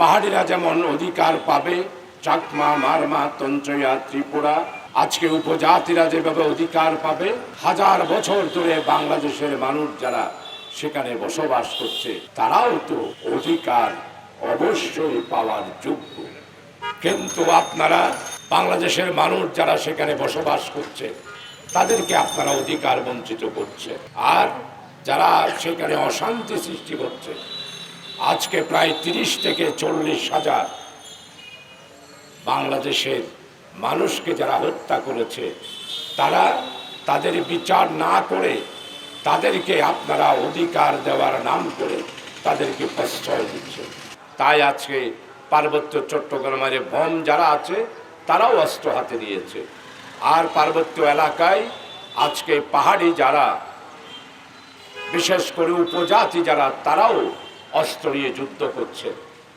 পাহাড়িরা যেমন অধিকার পাবে, চাকমা, মারমা, তঞ্চয়া, ত্রিপুরা, আজকে উপজাতিরা যেভাবে অধিকার পাবে, হাজার বছর ধরে বাংলাদেশের মানুষ যারা সেখানে বসবাস করছে তারাও তো অধিকার অবশ্যই পাওয়ার যোগ্য। কিন্তু আপনারা বাংলাদেশের মানুষ যারা সেখানে বসবাস করছে তাদেরকে আপনারা অধিকার বঞ্চিত করছে, আর যারা সেখানে অশান্তি সৃষ্টি করছে, আজকে প্রায় 30 থেকে 40 হাজার বাংলাদেশের মানুষকে যারা হত্যা করেছে, তারা তাদের বিচার না করে তাদেরকে আপনারা অধিকার দেওয়ার নাম করে তাদেরকে প্রশ্রয় দিচ্ছে। তাই আজকে পার্বত্য চট্টগ্রামের ভম যারা আছে তারাও অস্ত্র হাতে নিয়েছে, আর পার্বত্য এলাকায় আজকে পাহাড়ি যারা, বিশেষ করে উপজাতি যারা, তারাও অস্ত্র নিয়ে যুদ্ধ করছে।